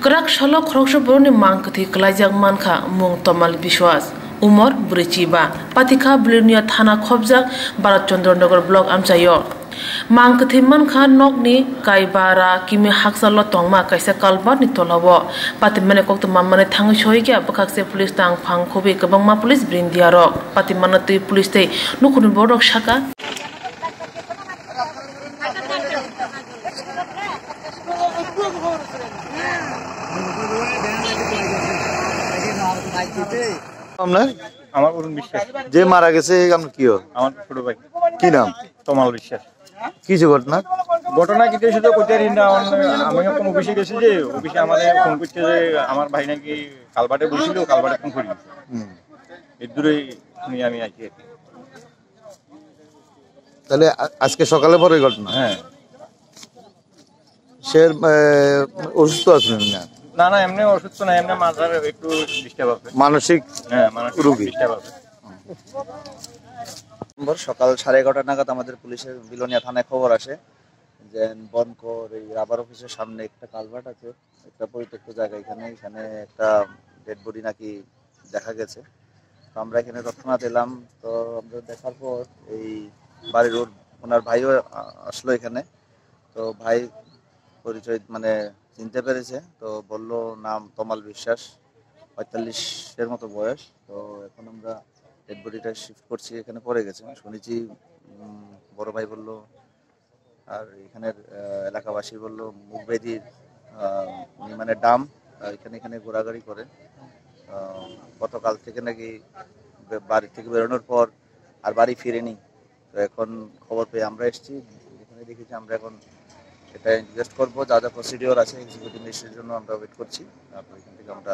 Kerak shalok khorokso boroni mangkati kelajak manka mung Tomal Biswas. Umar Burichiba, Patika Blinia Thana Khobjak, Bharat Chandranagar Block Amchayo. Mangkati manka nokni kaibara kimi haksalo tongma kaisa kalbat ni tolawo. Pati mane kokto mamane thangu shoyga bakakse police tang phang khobe kabangma police brindiaro. Pati manatui police te nukun borok shaka. আমার অরুণ বিশ্বাস যে মারা গেছে আপনার কি হয়? আমার ছোট ভাই। কি নাম? তমাল বিশ্বাস। কিছু ঘটনা কি শুধু কইতারি না, আমি এখন অফিসে গেছি, যে অফিসে আমাদের ফোন করছে যে আমার ভাই নাকি কালবাটে বসছিল, কালবাটে ফোন করি এর দূরেই শুনি আমি আছি। তাহলে আজকে সকালে পরে ঘটনা? হ্যাঁ। সে অসুস্থ আছিলেন না? না না, এমনি অসুস্থ না, এমনি মাথার একটু ডিস্টার্ব আছে। মানসিক? হ্যাঁ, মানসিক রোগী ডিস্টার্ব আছে। সকাল 11:30 নাগাদ আমাদের পুলিশের বিলোনিয়া থানায় খবর আসে যে বনকর এই রাবার অফিসের সামনে একটা কালভার্ট আছে, একটা পরিত্যক্ত জায়গা, এখানে একটা ডেড বডি নাকি দেখা গেছে। তো আমরা এখানে তৎক্ষণাৎ এলাম। তো আমরা দেখার পর এই বাড়ির ওনার ভাইও আসলো এখানে। তো ভাই পরিচয় মানে চিনতে পেরেছে, তো বললো নাম তমাল বিশ্বাস, 45-এর মতো বয়স। তো এখন আমরা ডেড বডিটা শিফট করছি, এখানে পড়ে গেছে শুনেছি। বড় ভাই বলল, আর এখানের এলাকাবাসী বলল মুখবেদির মানে ডাম এখানে ঘোরাঘুরি করে। গতকাল থেকে নাকি বাড়ি থেকে বেরোনোর পর আর বাড়ি ফিরেনি। তো এখন খবর পেয়ে আমরা এসেছি, এখানে দেখেছি। আমরা এখন এটা ইনভেস্ট করবো, যা যা প্রসিডিওর আছে এক্সিকিউটিভ ম্যাজিস্ট্রেটের জন্য আমরা ওয়েট করছি। তারপর এখান থেকে আমরা